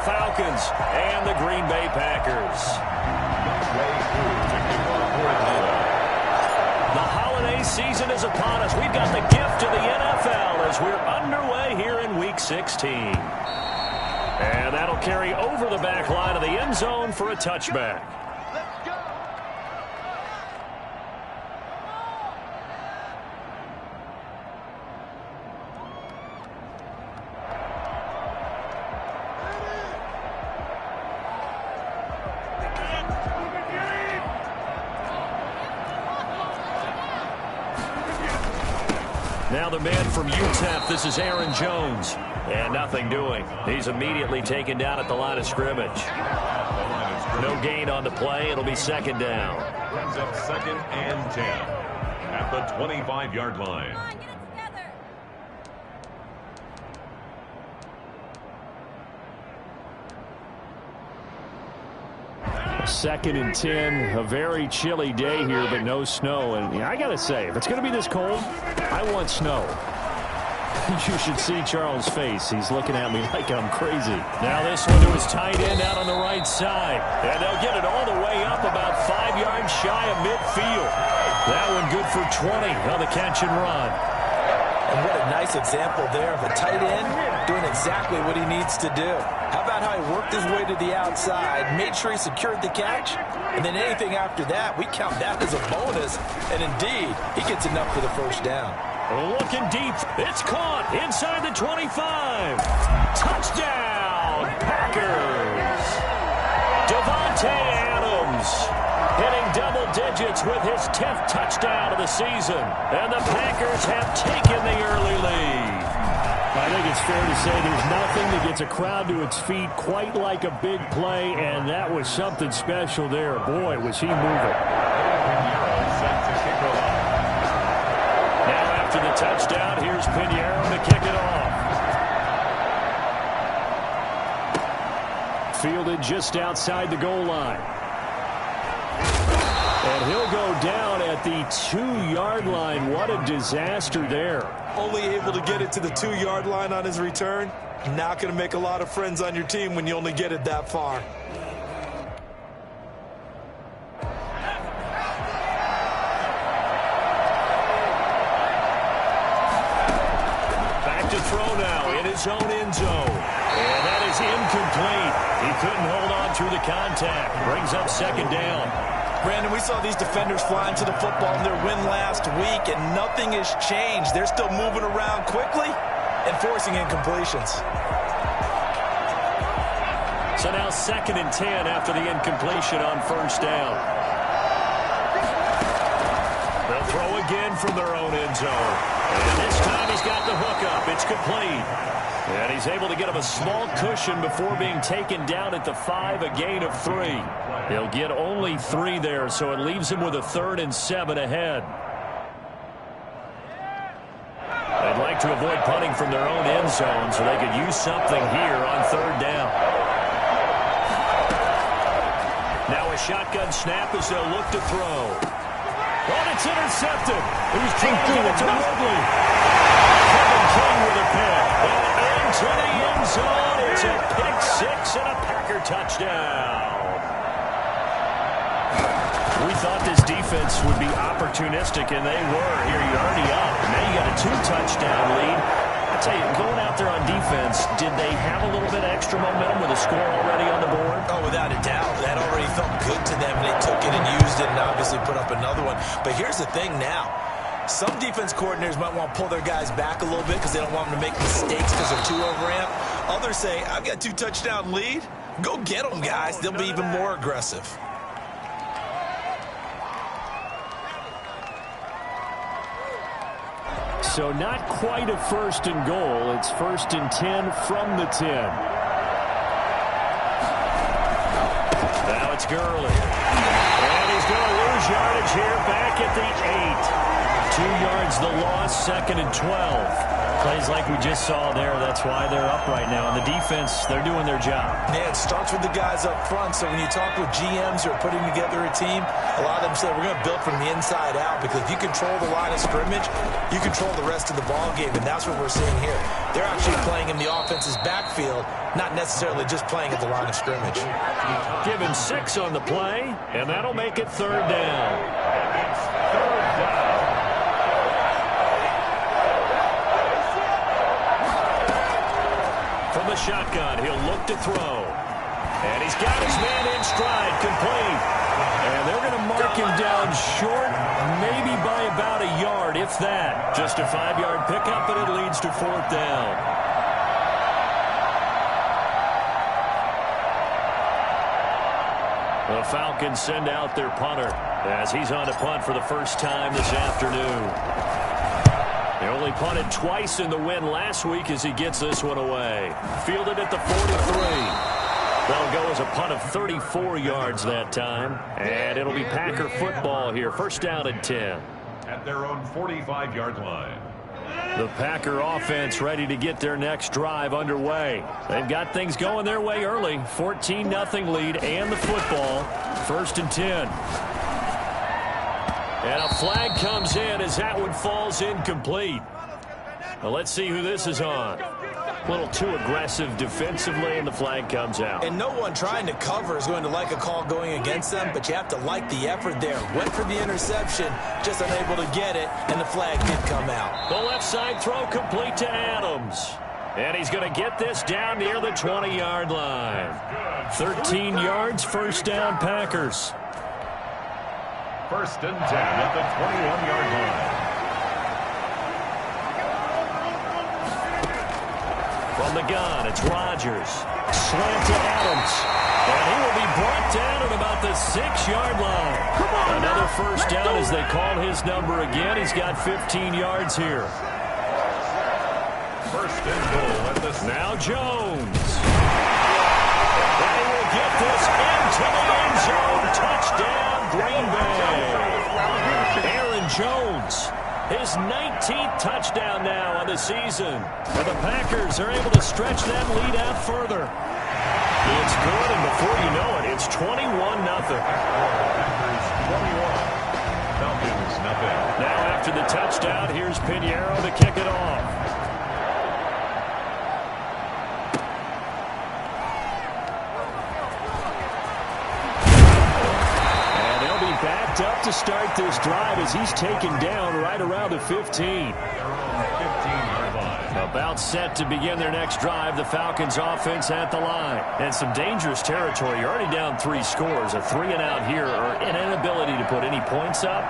Falcons and the Green Bay Packers. The holiday season is upon us. We've got the gift of the NFL as we're underway here in Week 16. And that'll carry over the back line of the end zone for a touchback. Now the man from UTEP, this is Aaron Jones. And nothing doing. He's immediately taken down at the line of scrimmage. No gain on the play. It'll be second down. Brings up 2nd and 10 at the 25-yard line. 2nd and 10, a very chilly day here, but no snow. And I got to say, if it's going to be this cold, I want snow. You should see Charles' face. He's looking at me like I'm crazy. Now this one to his tight end out on the right side. And they'll get it all the way up about 5 yards shy of midfield. That one good for 20 on the catch and run. And what a nice example there of a tight end doing exactly what he needs to do. How about how he worked his way to the outside, made sure he secured the catch, and then anything after that, we count that as a bonus. And indeed, he gets enough for the first down. Looking deep. It's caught inside the 25. Touchdown, Packers. Devontae Adams hitting double digits with his 10th touchdown of the season. And the Packers have taken the early lead. I think it's fair to say there's nothing that gets a crowd to its feet quite like a big play, and that was something special there. Boy, was he moving. After the touchdown, here's Pinheiro to kick it off. Fielded just outside the goal line. And he'll go down at the 2-yard line. What a disaster there. Only able to get it to the 2-yard line on his return. Not going to make a lot of friends on your team when you only get it that far. Throw now in his own end zone. And that is incomplete. He couldn't hold on through the contact. Brings up second down. Brandon, we saw these defenders flying to the football in their win last week, and nothing has changed. They're still moving around quickly and forcing incompletions. So now 2nd and 10 after the incompletion on first down. They'll throw again from their own end zone. And this time he's got the hookup. It's complete. And he's able to get him a small cushion before being taken down at the 5, a gain of 3. He'll get only 3 there, so it leaves him with a 3rd and 7 ahead. They'd like to avoid punting from their own end zone so they could use something here on 3rd down. Now a shotgun snap as they'll look to throw. Oh, it's intercepted. He's trying to get it to Woodley. Kevin King with a pick. And into the end zone. It's a pick 6 and a Packer touchdown. We thought this defense would be opportunistic, and they were. Here you're already up. Now you got a 2-touchdown lead. I tell you, going out there on defense, did they have a little bit of extra momentum with a score already on the board? Oh, without a doubt. That already felt good to them. They took it and used it and obviously put up another one. But here's the thing now. Some defense coordinators might want to pull their guys back a little bit because they don't want them to make mistakes because they're too overamped. Others say, I've got 2-touchdown lead. Go get them, guys. They'll be even more aggressive. So not quite a 1st and goal. It's 1st and 10 from the 10. Now it's Gurley. And he's going to lose yardage here back at the 8. 2 yards the loss, 2nd and 12. Plays like we just saw there. That's why they're up right now. And the defense, they're doing their job. Yeah, it starts with the guys up front. So when you talk with GMs who are putting together a team, a lot of them say we're going to build from the inside out, because if you control the line of scrimmage, you control the rest of the ball game, and that's what we're seeing here. They're actually playing in the offense's backfield, not necessarily just playing at the line of scrimmage. Give him 6 on the play, and that'll make it 3rd down. From the shotgun, he'll look to throw. And he's got his man in stride, complete. And they're going to mark him down short, maybe by about a yard, if that. Just a 5-yard pickup, and it leads to 4th down. The Falcons send out their punter as he's on to punt for the first time this afternoon. They only punted twice in the win last week as he gets this one away. Fielded at the 43. That'll go as a punt of 34 yards that time. And it'll be Packer football here. 1st down and 10. At their own 45-yard line. The Packer offense ready to get their next drive underway. They've got things going their way early. 14-0 lead and the football. 1st and 10. And a flag comes in as that one falls incomplete. Well, let's see who this is on. A little too aggressive defensively, and the flag comes out. And no one trying to cover is going to like a call going against them, but you have to like the effort there. Went for the interception, just unable to get it, and the flag did come out. The left side throw complete to Adams. And he's going to get this down near the 20-yard line. 13 yards, 1st down Packers. 1st and 10 at the 21-yard line. From the gun, it's Rodgers. Slant to Adams. And he will be brought down at about the 6-yard line. Another 1st down as they call his number again. He's got 15 yards here. 1st and goal at the... Now Jones. They will get this into the end zone. Touchdown, Green Bay. Aaron Jones, his 19th touchdown now on the season. And the Packers are able to stretch that lead out further. It's good, and before you know it, it's 21-0. Packers 21. Falcons nothing. Now after the touchdown, here's Pinheiro to kick it off. Up to start this drive as he's taken down right around the 15. 15-yard line. About set to begin their next drive. The Falcons offense at the line. And some dangerous territory. You're already down 3 scores. A 3-and-out here, or an inability to put any points up.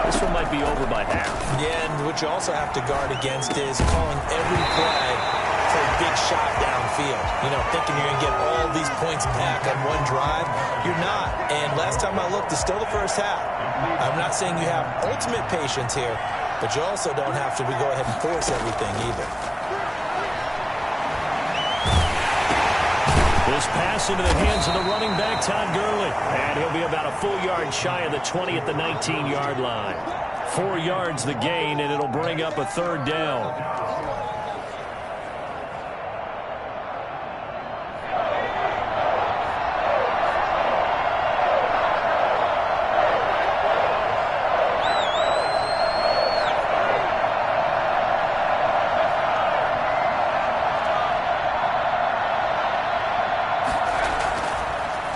This one might be over by half. Yeah, and what you also have to guard against is calling every play for a big shot downfield. You know, thinking you're going to get all these points back on one drive. You're not. And last time I looked, it's still the first half. I'm not saying you have ultimate patience here, but you also don't have to go ahead and force everything either. This pass into the hands of the running back, Todd Gurley. And he'll be about a full yard shy of the 20 at the 19-yard line. 4 yards the gain, and it'll bring up a 3rd down.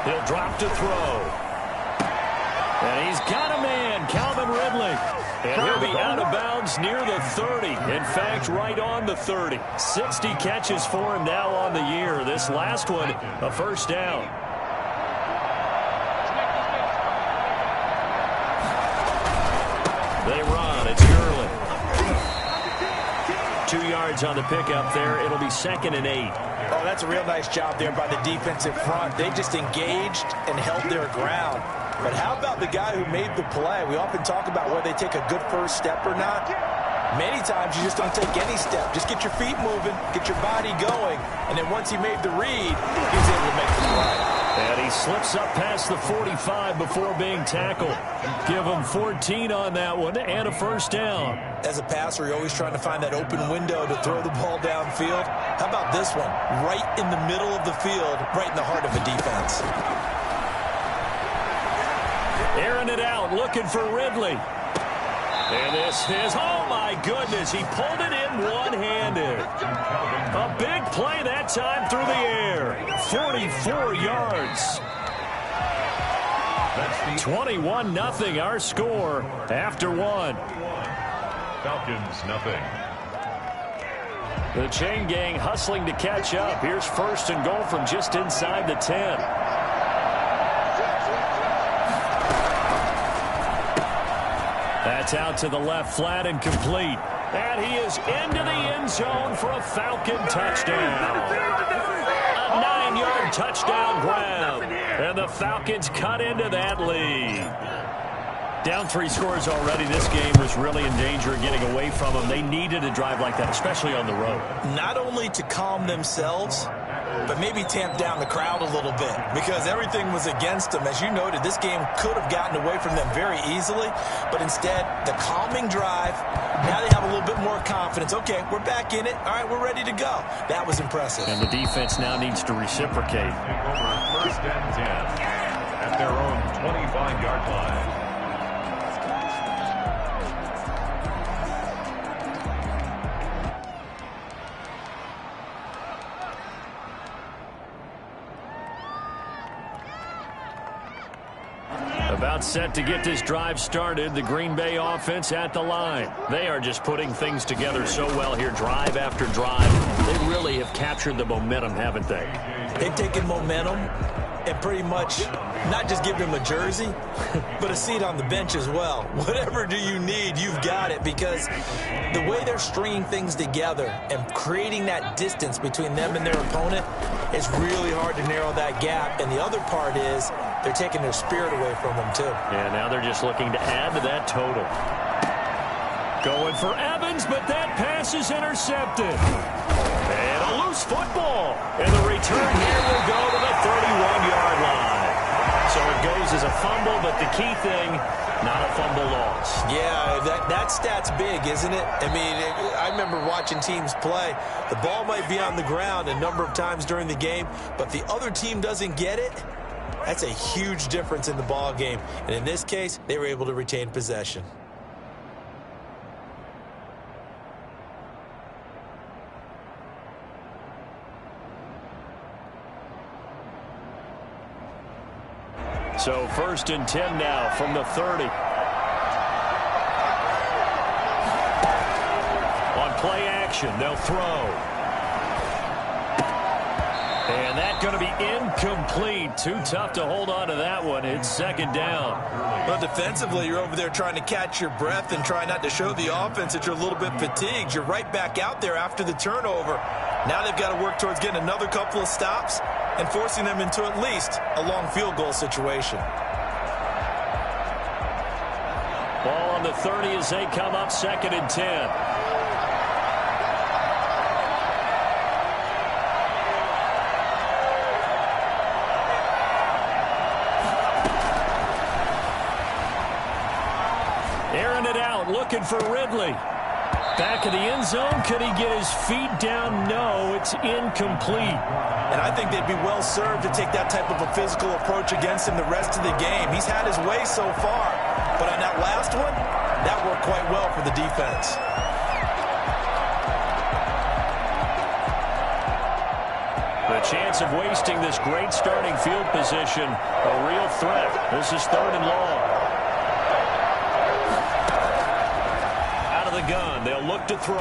He'll drop to throw. And he's got a man, Calvin Ridley. And he'll be out of bounds near the 30. In fact, right on the 30. 60 catches for him now on the year. This last one, a 1st down. They run. It's Gurley. 2 yards on the pickup there. It'll be 2nd and 8. Oh, that's a real nice job there by the defensive front. They just engaged and held their ground. But how about the guy who made the play? We often talk about whether they take a good first step or not. Many times you just don't take any step. Just get your feet moving, get your body going, and then once he made the read, he was able to make the play. And he Slips up past the 45 before being tackled. Give him 14 on that one and a first down. As a passer, you're always trying to find that open window to throw the ball downfield. How about this one? Right in the middle of the field, right in the heart of a defense. Airing it out, looking for Ridley. And this is, oh my goodness, he pulled it in one-handed. A big play that time through the air. 44 yards. 21-0 our score after one. Falcons nothing. The chain gang hustling to catch up. Here's first and goal from just inside the 10. That's out to the left, flat and complete. And he is into the end zone for a Falcon touchdown. A 9-yard touchdown grab. And the Falcons cut into that lead. Down 3 scores already. This game was really in danger of getting away from them. They needed a drive like that, especially on the road. Not only to calm themselves, but maybe tamp down the crowd a little bit because everything was against them. As you noted, this game could have gotten away from them very easily, but instead, the calming drive, now they have a little bit more confidence. Okay, we're back in it. All right, we're ready to go. That was impressive. And the defense now needs to reciprocate. First and 10 at their own 25-yard line. About set to get this drive started. The Green Bay offense at the line. They are just putting things together so well here, drive after drive. They really have captured the momentum, haven't they? They've taken momentum and pretty much not just give them a jersey, but a seat on the bench as well. Whatever do you need, you've got it, because the way they're stringing things together and creating that distance between them and their opponent is really hard to narrow that gap. And the other part is they're taking their spirit away from them, too. Yeah, now they're just looking to add to that total. Going for Evans, but that pass is intercepted. And a loose football. And the return here will go to the 31-yard line. So it goes as a fumble, but the key thing, not a fumble loss. Yeah, that stat's big, isn't it? I mean, I remember watching teams play. The ball might be on the ground a number of times during the game, but the other team doesn't get it. That's a huge difference in the ball game. And in this case, they were able to retain possession. So first and 10 now from the 30. On play action, they'll throw. And that's going to be incomplete. Too tough to hold on to that one. It's second down. But defensively, you're over there trying to catch your breath and try not to show the offense that you're a little bit fatigued. You're right back out there after the turnover. Now they've got to work towards getting another couple of stops and forcing them into at least a long field goal situation. Ball on the 30 as they come up second and 10. Airing it out, looking for Ridley. Back of the end zone. Could he get his feet down? No, it's incomplete. And I think they'd be well served to take that type of a physical approach against him the rest of the game. He's had his way so far, but on that last one, that worked quite well for the defense. The chance of wasting this great starting field position, a real threat. This is third and long. Gun. They'll look to throw.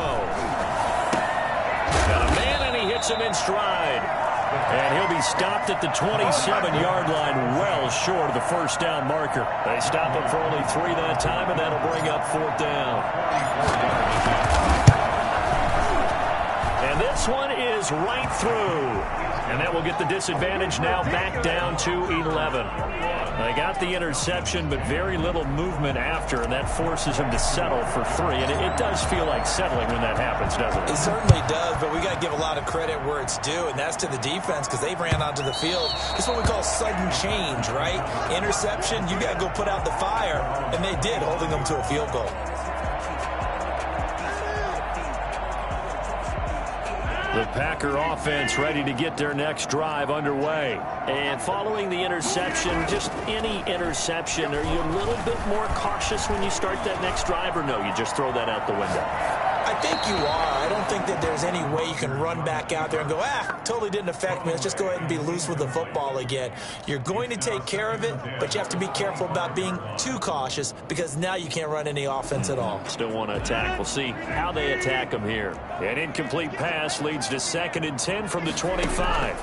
Got a man, and he hits him in stride. And he'll be stopped at the 27-yard line, well short of the first down marker. They stop him for only 3 that time, and that'll bring up fourth down. And this one is is right through. And that will get the disadvantage now back down to 11. They got the interception, but very little movement after, and that forces him to settle for 3. And it does feel like settling when that happens, doesn't it? It certainly does, but we got to give a lot of credit where it's due, and that's to the defense because they ran onto the field. It's what we call sudden change, right? Interception, you got to go put out the fire, and they did, holding them to a field goal. The Packer offense ready to get their next drive underway. And following the interception, just any interception, are you a little bit more cautious when you start that next drive, or no, you just throw that out the window? I think you are. I don't think that there's any way you can run back out there and go, totally didn't affect me. Let's just go ahead and be loose with the football again. You're going to take care of it, but you have to be careful about being too cautious because now you can't run any offense at all. Still want to attack. We'll see how they attack them here. An incomplete pass leads to 2nd and 10 from the 25.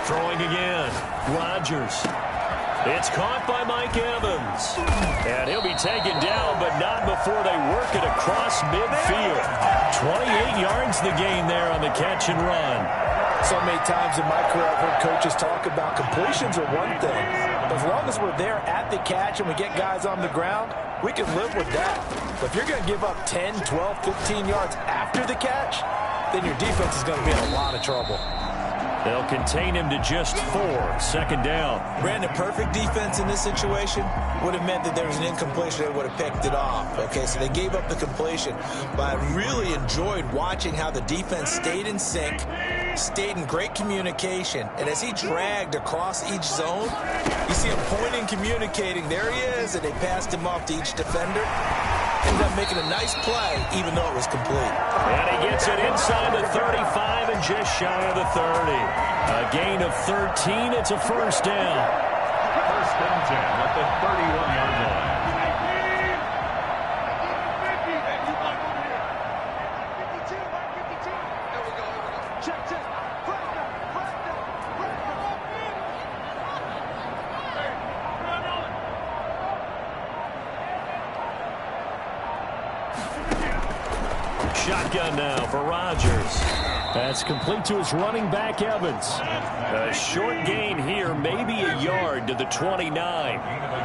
Throwing again. Rodgers. It's caught by Mike Evans. And he'll be taken down, but not before they work it across midfield. 28 yards the gain there on the catch and run. So many times in my career I've heard coaches talk about completions are one thing. But as long as we're there at the catch and we get guys on the ground, we can live with that. But if you're going to give up 10, 12, 15 yards after the catch, then your defense is going to be in a lot of trouble. They'll contain him to just 4. 2nd down. Brandon, perfect defense in this situation would have meant that there was an incompletion. They would have picked it off. Okay, so they gave up the completion. But I really enjoyed watching how the defense stayed in sync, stayed in great communication. And as he dragged across each zone, you see him pointing, communicating. There he is, and they passed him off to each defender. Ended up making a nice play, even though it was complete. And he gets it inside the 35 and just shy of the 30. A gain of 13. It's a 1st down. 1st and 10 at the 31-yard line. Shotgun now for Rodgers. That's complete to his running back, Evans. A short gain here, maybe a yard to the 29.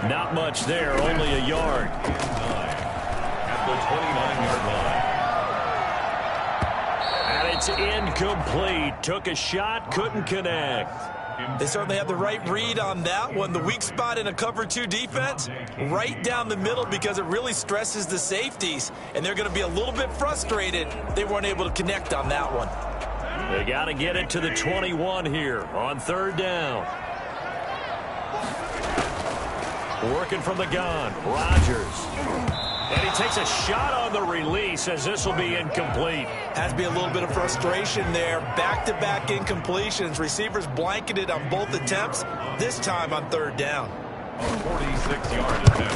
Not much there, only a yard. At the 29-yard line. And it's incomplete. Took a shot, couldn't connect. They certainly have the right read on that one. The weak spot in a cover 2 defense, right down the middle because it really stresses the safeties. And they're going to be a little bit frustrated they weren't able to connect on that one. They got to get it to the 21 here on 3rd down. Working from the gun, Rodgers. And he takes a shot on the release as this will be incomplete. Has to be a little bit of frustration there. Back-to-back incompletions. Receivers blanketed on both attempts, this time on 3rd down. A 46-yard attempt.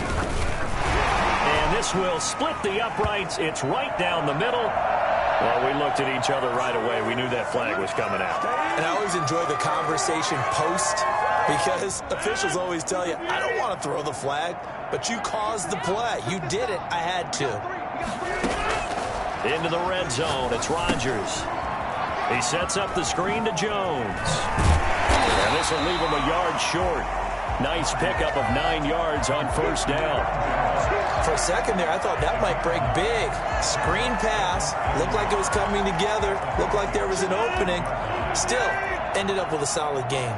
And this will split the uprights. It's right down the middle. Well, we looked at each other right away. We knew that flag was coming out. And I always enjoy the conversation post because officials always tell you, I don't want to throw the flag, but you caused the play. You did it. I had to. Into the red zone. It's Rodgers. He sets up the screen to Jones. And this will leave him a yard short. Nice pickup of 9 yards on 1st down. For a second there, I thought that might break big. Screen pass. Looked like it was coming together. Looked like there was an opening. Still, ended up with a solid game.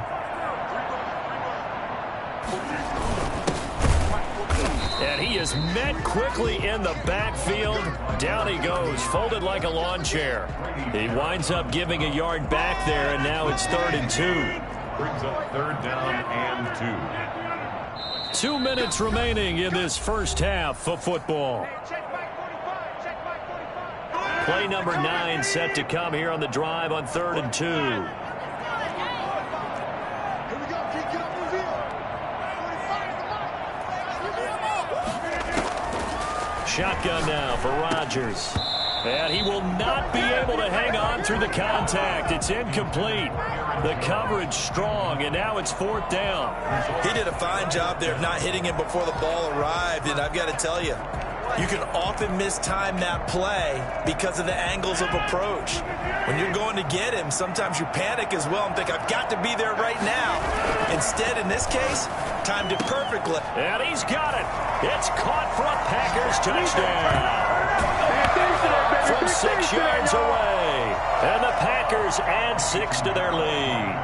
And he is met quickly in the backfield. Down he goes, folded like a lawn chair. He winds up giving a yard back there, and now it's 3rd and 2. Brings up 3rd down and 2. 2 minutes remaining in this first half of football. Play number 9 set to come here on the drive on 3rd and 2. Shotgun now for Rodgers. And he will not be able to hang on through the contact. It's incomplete. The coverage strong, and now it's 4th down. He did a fine job there of not hitting him before the ball arrived, and I've got to tell you, you can often mistime that play because of the angles of approach. When you're going to get him, sometimes you panic as well and think, I've got to be there right now. Instead, in this case, timed it perfectly. And he's got it. It's caught for a Packers touchdown. From 6 yards away. And the Packers add 6 to their lead.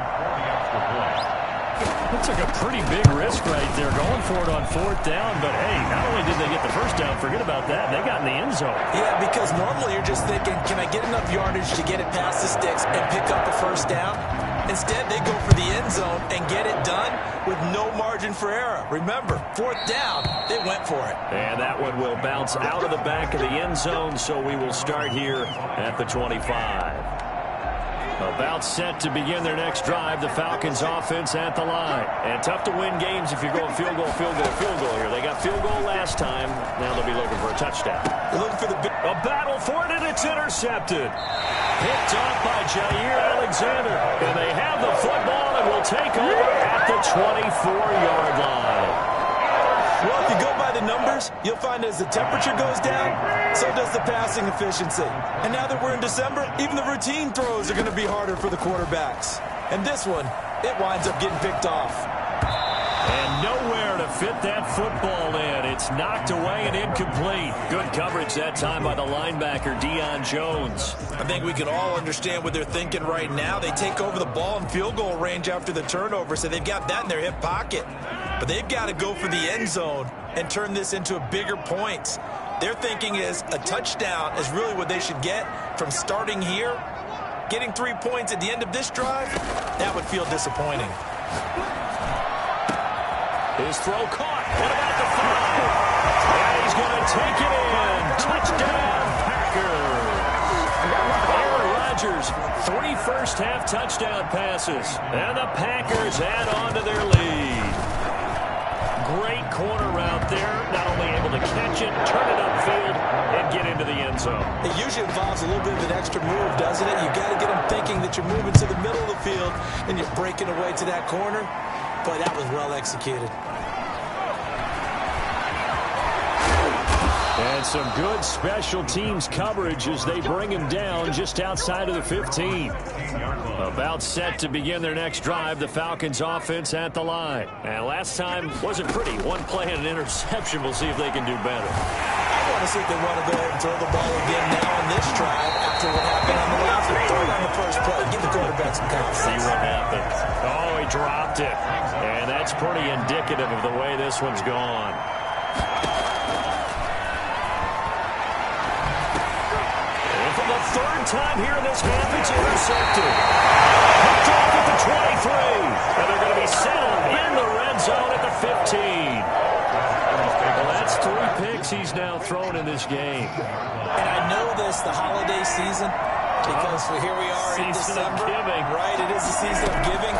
That took a pretty big risk right there, going for it on 4th down. But, hey, not only did they get the first down, forget about that, they got in the end zone. Yeah, because normally you're just thinking, can I get enough yardage to get it past the sticks and pick up a first down? Instead, they go for the end zone and get it done with no margin for error. Remember, 4th down, they went for it. And that one will bounce out of the back of the end zone, so we will start here at the 25. About set to begin their next drive, the Falcons offense at the line. And tough to win games if you're going field goal here. They got field goal last time. Now they'll be looking for a touchdown. They're looking for a battle for it, and it's intercepted. Picked off by Jair Alexander. And they have the football and will take over at the 24-yard line. Well, if you go by the numbers, you'll find as the temperature goes down, so does the passing efficiency. And now that we're in December, even the routine throws are going to be harder for the quarterbacks. And this one, it winds up getting picked off. And nowhere to fit that football in. It's knocked away and incomplete. Good coverage that time by the linebacker, Deion Jones. I think we can all understand what they're thinking right now. They take over the ball in field goal range after the turnover, so they've got that in their hip pocket. But they've got to go for the end zone and turn this into a bigger point. Their thinking is a touchdown is really what they should get from starting here. Getting 3 points at the end of this drive, that would feel disappointing. His throw caught at about the 5. And he's going to take it in. Touchdown, Packers. Aaron Rodgers, 3 first-half touchdown passes. And the Packers add on to their lead. Great corner route there. Not only able to catch it, turn it upfield, and get into the end zone. It usually involves a little bit of an extra move, doesn't it? You've got to get them thinking that you're moving to the middle of the field and you're breaking away to that corner. Boy, that was well executed. And some good special teams coverage as they bring him down just outside of the 15. About set to begin their next drive, the Falcons offense at the line. And last time wasn't pretty. One play and an interception. We'll see if they can do better. I want to see if they want to go ahead and throw the ball again now on this drive after what happened on the last one. Throw it on the first play. Give the quarterback some confidence. See what happens. Oh, he dropped it. And that's pretty indicative of the way this one's gone. Third time here in this half, it's intercepted. Picked off at the 23. And they're going to be settled in the red zone at the 15. Well, that's 3 picks he's now thrown in this game. And I know this, the holiday season, because here we are in December. Giving. Right, it is the season of giving.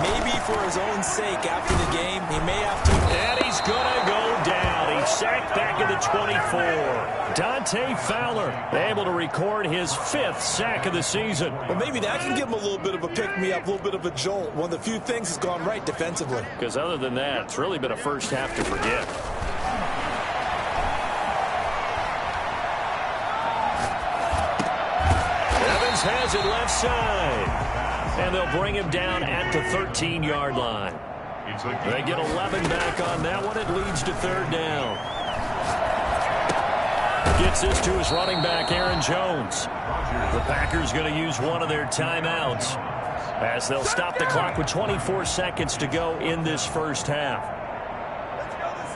Maybe for his own sake after the game, he may have to. And he's going to go down. He's sacked back at the 24. Dante Fowler able to record his 5th sack of the season. Well, maybe that can give him a little bit of a pick-me-up, a little bit of a jolt. One of the few things has gone right defensively. Because other than that, it's really been a first half to forget. Evans has it left side. And they'll bring him down at the 13-yard line. They get 11 back on that one. It leads to 3rd down. Gets this to his running back, Aaron Jones. The Packers going to use one of their timeouts as they'll stop the clock with 24 seconds to go in this first half.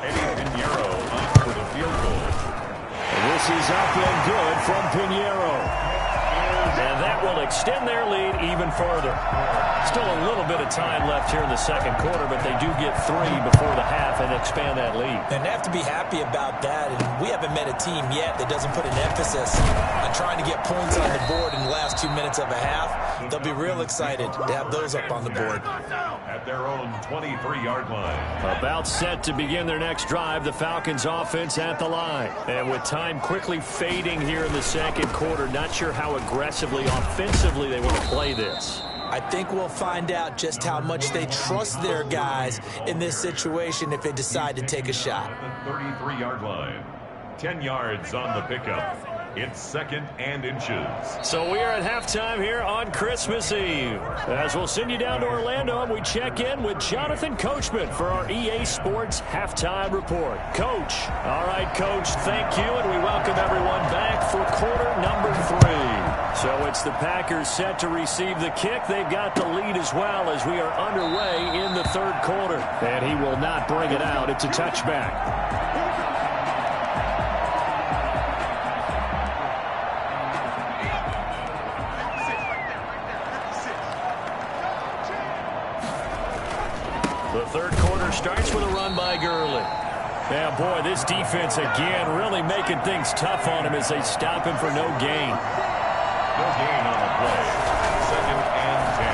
Eddie Pinheiro up for the field goal. And this is up and good from Pinheiro. And that will extend their lead even further. Still a little bit of time left here in the second quarter, but they do get 3 before the half and expand that lead. And they have to be happy about that. And we haven't met a team yet that doesn't put an emphasis on trying to get points on the board in the last 2 minutes of a half. They'll be real excited to have those up on the board. At their own 23-yard line. About set to begin their next drive, the Falcons offense at the line. And with time quickly fading here in the second quarter, not sure how aggressively, offensively they want to play this. I think we'll find out just how much they trust their guys in this situation if they decide to take a shot. The 33-yard line. 10 yards on the pickup. It's 2nd and inches. So we are at halftime here on Christmas Eve. As we'll send you down to Orlando, and we check in with Jonathan Coachman for our EA Sports Halftime Report. Coach. All right, Coach, thank you, and we welcome everyone back for quarter number 3. So it's the Packers set to receive the kick. They've got the lead as well as we are underway in the 3rd quarter. And he will not bring it out. It's a touchback. The 3rd quarter starts with a run by Gurley. Yeah, boy, this defense again really making things tough on him as they stop him for no gain. No gain on the play. 2nd and 10.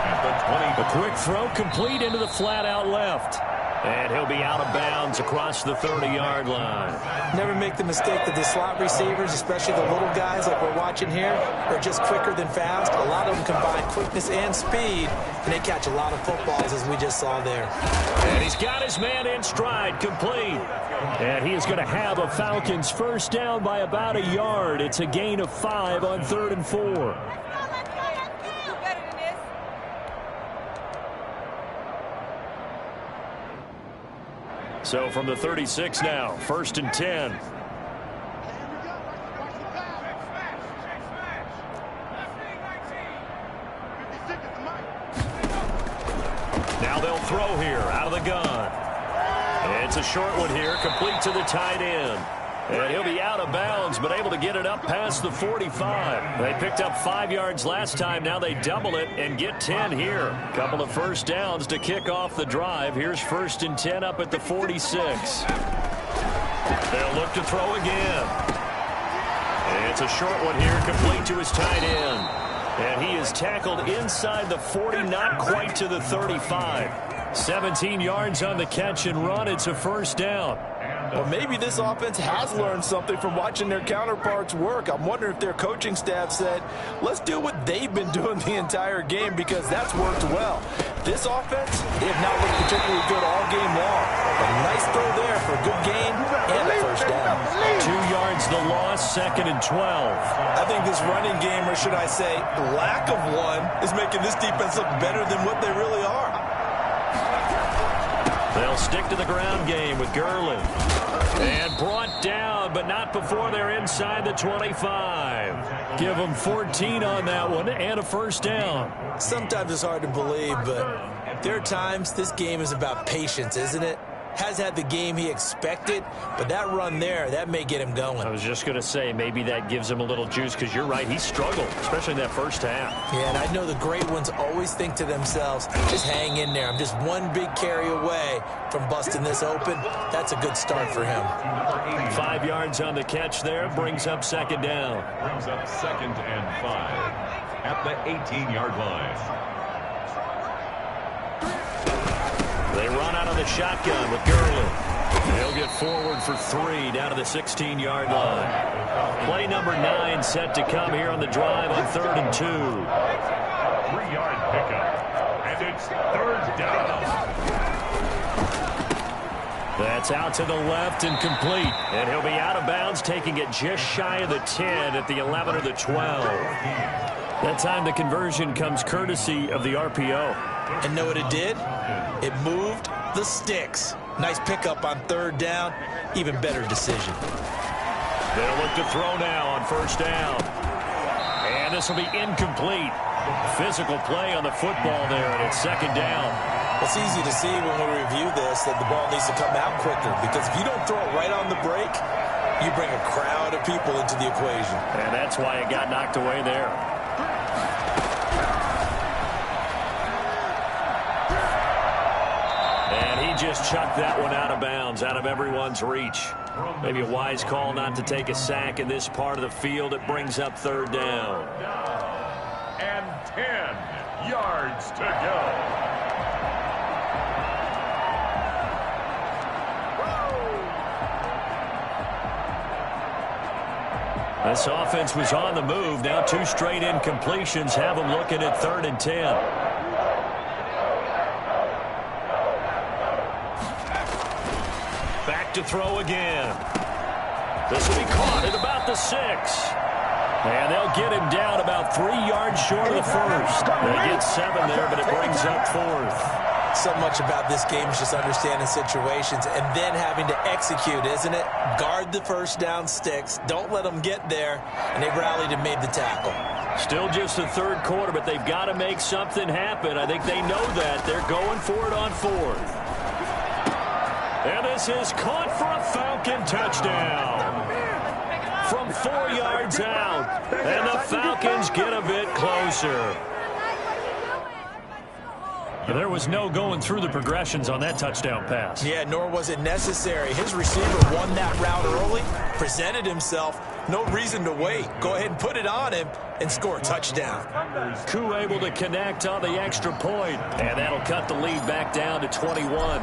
At the 20. A quick throw complete into the flat out left. And he'll be out of bounds across the 30-yard line. Never make the mistake that the slot receivers, especially the little guys like we're watching here, are just quicker than fast. A lot of them combine quickness and speed, and they catch a lot of footballs, as we just saw there. And he's got his man in stride, complete. And he is going to have a Falcons first down by about a yard. It's a gain of 5 on 3rd and 4. So from the 36 now, 1st and 10. Now they'll throw here out of the gun. It's a short one here, complete to the tight end. And he'll be out of bounds, but able to get it up past the 45. They picked up 5 yards last time. Now they double it and get 10 here. Couple of first downs to kick off the drive. Here's 1st and 10 up at the 46. They'll look to throw again. It's a short one here, complete to his tight end. And he is tackled inside the 40, not quite to the 35. 17 yards on the catch and run. It's a first down. Well, maybe this offense has learned something from watching their counterparts work. I'm wondering if their coaching staff said, let's do what they've been doing the entire game, because that's worked well. This offense, they have not looked particularly good all game long. A nice throw there for a good gain and a first down. 2 yards the loss, 2nd and 12. I think this running game, or should I say lack of one, is making this defense look better than what they really are. They'll stick to the ground game with Gurley. And brought down, but not before they're inside the 25. Give them 14 on that one and a first down. Sometimes it's hard to believe, but there are times this game is about patience, isn't it? Has had the game he expected, but that run there, that may get him going. I was just going to say, maybe that gives him a little juice, because you're right, he struggled, especially in that first half. Yeah, and I know the great ones always think to themselves, just hang in there. I'm just one big carry away from busting this open. That's a good start for him. 5 yards on the catch there, brings up 2nd down. Brings up 2nd and 5 at the 18-yard line. They run out of the shotgun with Gurley. He'll get forward for 3 down to the 16-yard line. Play number 9 set to come here on the drive on 3rd and 2. 3-yard pickup, and it's 3rd down. That's out to the left and complete. And he'll be out of bounds, taking it just shy of the 10 at the 11 or the 12. That time the conversion comes courtesy of the RPO. And know what it did? It moved the sticks. Nice pickup on 3rd down. Even better decision. They'll look to throw now on 1st down. And this will be incomplete. Physical play on the football there, and it's 2nd down. It's easy to see when we review this that the ball needs to come out quicker, because if you don't throw it right on the break, you bring a crowd of people into the equation. And that's why it got knocked away there. Just chucked that one out of bounds, out of everyone's reach. Maybe a wise call not to take a sack in this part of the field. It brings up 3rd down. And 10 yards to go. This offense was on the move. Now 2 straight incompletions have them looking at 3rd and 10. To throw again. This will be caught at about the 6. And they'll get him down about 3 yards short of the first. They get 7 there, but it brings up 4th. So much about this game is just understanding situations and then having to execute, isn't it? Guard the first down sticks. Don't let them get there. And they rallied and made the tackle. Still just the 3rd quarter, but they've got to make something happen. I think they know that. They're going for it on 4th. And this is caught for a Falcon touchdown. From 4 yards out. And the Falcons get a bit closer. There was no going through the progressions on that touchdown pass. Yeah, nor was it necessary. His receiver won that route early, presented himself. No reason to wait. Go ahead and put it on him and score a touchdown. Koo able to connect on the extra point. And that'll cut the lead back down to 21.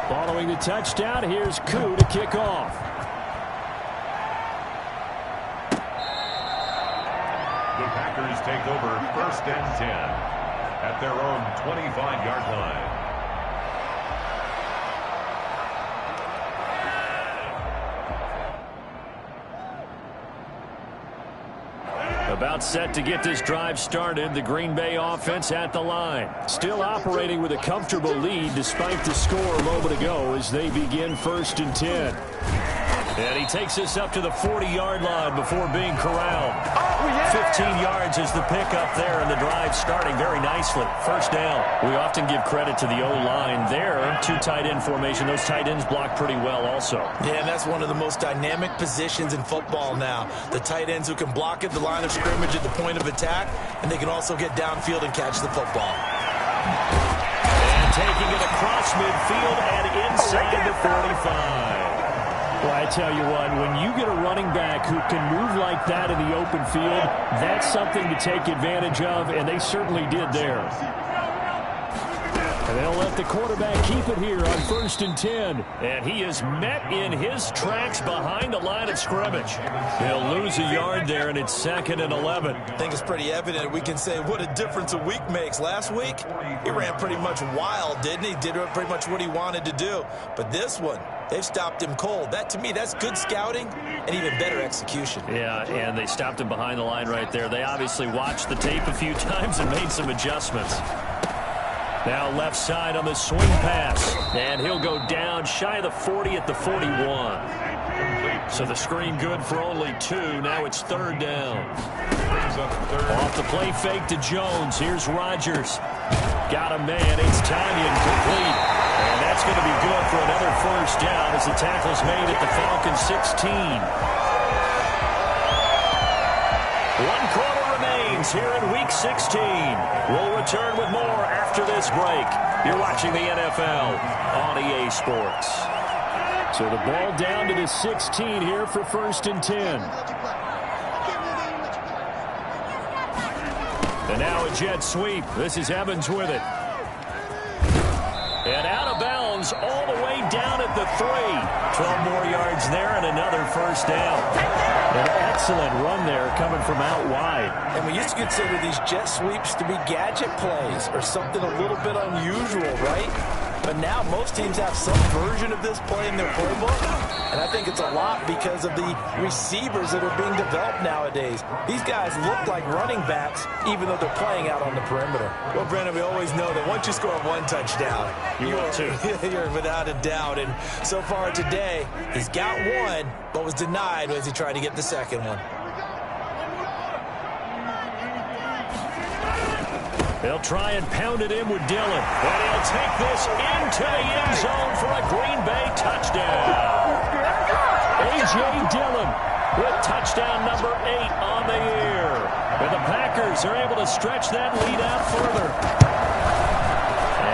Following the touchdown, here's Koo to kick off. The Packers take over 1st and 10. At their own 25-yard line. About set to get this drive started. The Green Bay offense at the line. Still operating with a comfortable lead despite the score a moment ago as they begin 1st and 10. And he takes us up to the 40-yard line before being corralled. 15 yards is the pickup there, and the drive starting very nicely. 1st down. We often give credit to the O-line there. 2 tight end formation. Those tight ends block pretty well also. Yeah, and that's one of the most dynamic positions in football now. The tight ends who can block at the line of scrimmage at the point of attack, and they can also get downfield and catch the football. And taking it across midfield and inside the 45. Well, I tell you what, when you get a running back who can move like that in the open field, that's something to take advantage of, and they certainly did there. And they'll let the quarterback keep it here on 1st and 10. And he is met in his tracks behind the line of scrimmage. He'll lose a yard there, and it's 2nd and 11. I think it's pretty evident. We can say what a difference a week makes. Last week, he ran pretty much wild, didn't he? Did pretty much what he wanted to do. But this one, they've stopped him cold. That, to me, that's good scouting and even better execution. Yeah, and they stopped him behind the line right there. They obviously watched the tape a few times and made some adjustments. Now left side on the swing pass. And he'll go down shy of the 40 at the 41. So the screen good for only 2. Now it's 3rd down. Off the play fake to Jones. Here's Rodgers. Got a man. It's Tanyan complete. And that's going to be good for another 1st down as the tackle's made at the Falcons 16. 1 quarter remains here in Week 16. We'll return with more after this break. You're watching the NFL on EA Sports. So the ball down to the 16 here for 1st and 10. And now a jet sweep. This is Evans with it. And out of bounds all the way down at the 3. 12 more yards there and another 1st down. An excellent run there coming from out wide. And we used to consider these jet sweeps to be gadget plays or something a little bit unusual, right? But now most teams have some version of this play in their playbook. And I think it's a lot because of the receivers that are being developed nowadays. These guys look like running backs even though they're playing out on the perimeter. Well, Brandon, we always know that once you score 1 touchdown, you're without a doubt. And so far today, he's got 1, but was denied as he tried to get the 2nd one. They'll try and pound it in with Dillon. And he'll take this into the end zone for a Green Bay touchdown. A.J. Dillon with touchdown number 8 on the year. And the Packers are able to stretch that lead out further.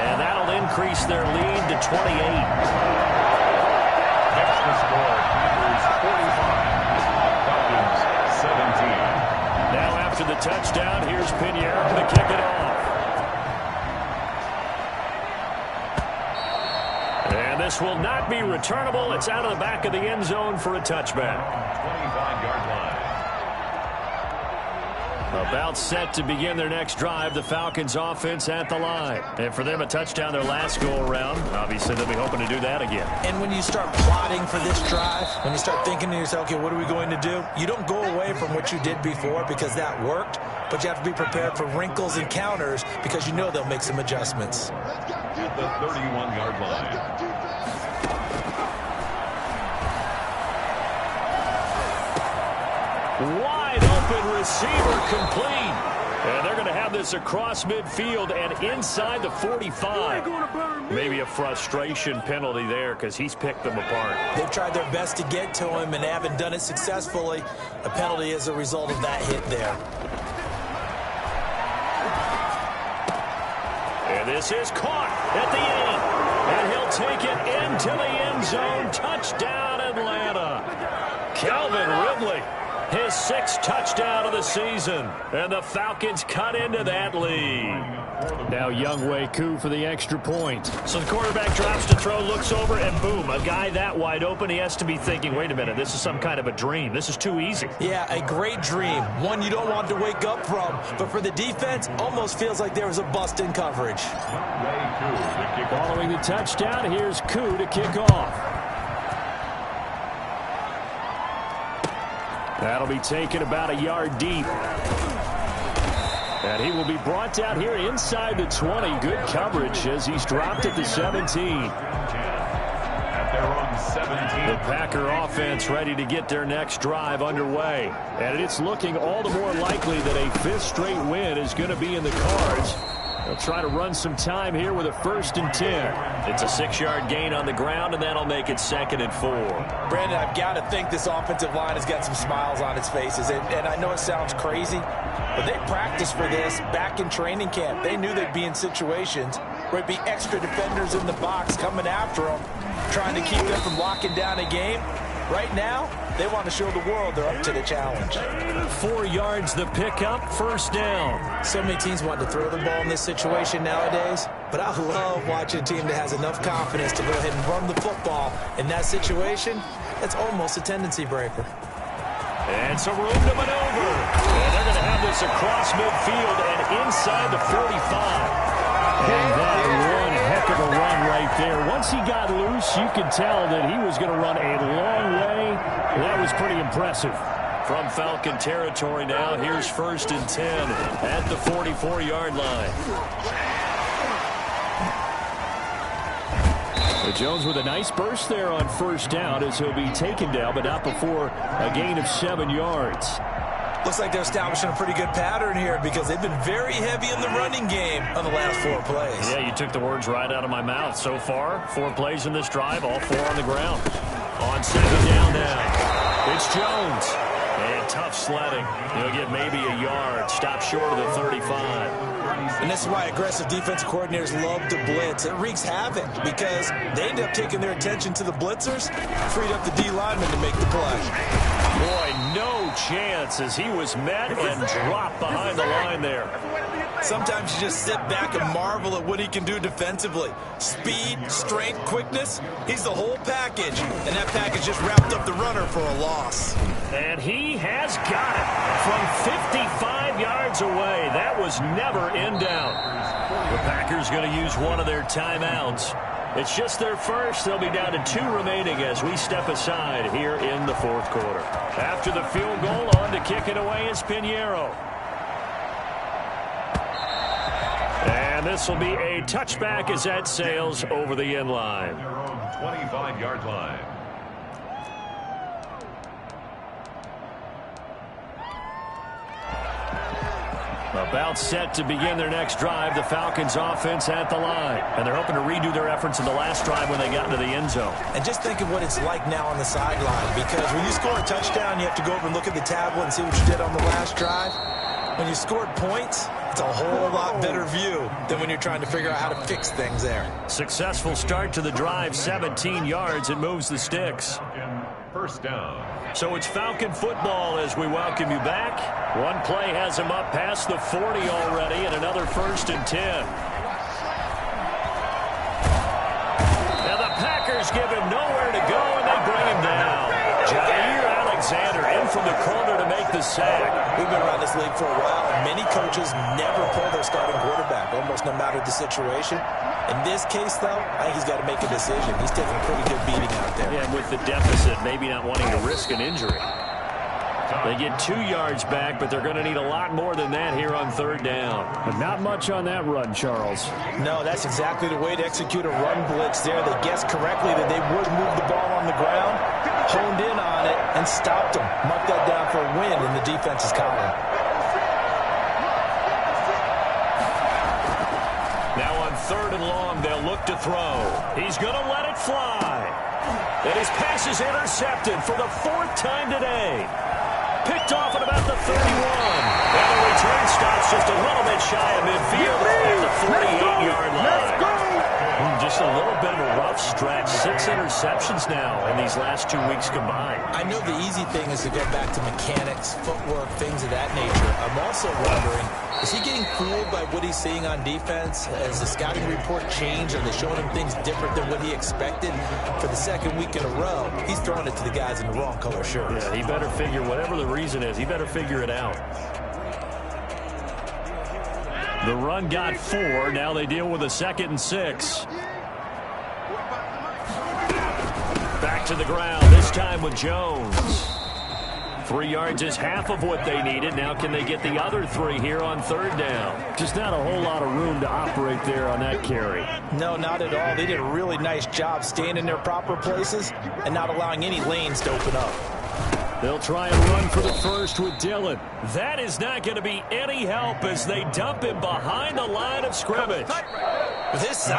And that'll increase their lead to 28. Extra score, Packers 45, Falcons 17. Now after the touchdown, here's Pinheiro to kick it off. And this will not be returnable. It's out of the back of the end zone for a touchback. 25-yard line. About set to begin their next drive, the Falcons offense at the line. And for them, a touchdown their last go-around. Obviously, they'll be hoping to do that again. And when you start plotting for this drive, when you start thinking to yourself, okay, what are we going to do? You don't go away from what you did before because that worked, but you have to be prepared for wrinkles and counters because you know they'll make some adjustments. At the 31-yard line. Wide open receiver complete. And they're going to have this across midfield and inside the 45. Maybe a frustration penalty there because he's picked them apart. They've tried their best to get to him and haven't done it successfully. A penalty as a result of that hit there. And this is caught at the 8. And he'll take it into the end zone. Touchdown, Atlanta. Calvin Ridley. His 6th touchdown of the season. And the Falcons cut into that lead. Now Young Wk for the extra point. So the quarterback drops to throw, looks over, and boom, a guy that wide open, he has to be thinking, wait a minute, this is some kind of a dream. This is too easy. Yeah, a great dream. One you don't want to wake up from. But for the defense, almost feels like there was a bust in coverage. Following the touchdown, here's Koo to kick off. That'll be taken about a yard deep. And he will be brought down here inside the 20. Good coverage as he's dropped at the 17. At their own 17. The Packer offense ready to get their next drive underway. And it's looking all the more likely that a 5th straight win is going to be in the cards. They'll try to run some time here with a 1st and 10. It's a 6-yard gain on the ground, and that'll make it 2nd and 4. Brandon, I've got to think this offensive line has got some smiles on its faces. And I know it sounds crazy, but they practiced for this back in training camp. They knew they'd be in situations where it'd be extra defenders in the box coming after them, trying to keep them from locking down a game. Right now, they want to show the world they're up to the challenge. 4 yards the pickup, 1st down. So many teams want to throw the ball in this situation nowadays, but I love watching a team that has enough confidence to go ahead and run the football. In that situation, that's almost a tendency breaker. And some room to maneuver. And they're going to have this across midfield and inside the 45. And that one heck of a run right there. Once he got loose, you could tell that he was going to run a long way. That was pretty impressive. From Falcon territory now, here's 1st and 10 at the 44-yard line. Jones with a nice burst there on 1st down as he'll be taken down, but not before a gain of 7 yards. Looks like they're establishing a pretty good pattern here because they've been very heavy in the running game on the last 4 plays. Yeah, you took the words right out of my mouth. So far, 4 plays in this drive, all 4 on the ground. On 2nd down now, it's Jones. And tough sledding. He'll get maybe a yard. Stop short of the 35. And this is why aggressive defensive coordinators love to blitz. It wreaks havoc because they end up taking their attention to the blitzers, freed up the D lineman to make the play. Boy, no chance as he was met and dropped behind the line there. Sometimes you just sit back and marvel at what he can do defensively. Speed, strength, quickness, he's the whole package. And that package just wrapped up the runner for a loss. And he has got it from 55 yards away. That was never in doubt. The Packers going to use one of their timeouts. It's just their first. They'll be down to 2 remaining as we step aside here in the 4th quarter. After the field goal, on to kick it away is Pinheiro. And this will be a touchback as that sails over the end line. Their own 25-yard line. About set to begin their next drive, the Falcons offense at the line. And they're hoping to redo their efforts in the last drive when they got into the end zone. And just think of what it's like now on the sideline, because when you score a touchdown, you have to go over and look at the tablet and see what you did on the last drive. When you scored points, it's a whole lot better view than when you're trying to figure out how to fix things there. Successful start to the drive, 17 yards. It moves the sticks. 1st down. So it's Falcon football as we welcome you back. One play has him up past the 40 already, and another 1st and 10. Now the Packers give him nowhere to go, and they bring him down. Jair Alexander in from the corner to make the sack. We've been around this league for a while, and many coaches never pull their starting quarterback, almost no matter the situation. In this case, though, I think he's got to make a decision. He's taking a pretty good beating out there. Yeah, and with the deficit, maybe not wanting to risk an injury. They get 2 yards back, but they're going to need a lot more than that here on 3rd down. But not much on that run, Charles. No, that's exactly the way to execute a run blitz there. They guessed correctly that they would move the ball on the ground, honed in on it, and stopped them. Mark that down for a win in the defense's column. Now on 3rd and long, they'll look to throw. He's going to let it fly. And his pass is intercepted for the 4th time today. Picked off at about the 31. And the return stops just a little bit shy of midfield at the 48-yard line. Just a little bit of a rough stretch. 6 interceptions now in these last 2 weeks combined. I know the easy thing is to go back to mechanics, footwork, things of that nature. I'm also wondering, is he getting fooled by what he's seeing on defense? Has the scouting report changed? Are they showing him things different than what he expected? For the 2nd week in a row, he's throwing it to the guys in the wrong color shirts. Yeah, he better figure, whatever the reason is, he better figure it out. The run got 4. Now they deal with a 2nd and 6. Back to the ground, this time with Jones. 3 yards is half of what they needed. Now can they get the other 3 here on 3rd down? Just not a whole lot of room to operate there on that carry. No, not at all. They did a really nice job staying in their proper places and not allowing any lanes to open up. They'll try and run for the first with Dillon. That is not going to be any help as they dump him behind the line of scrimmage. With his size,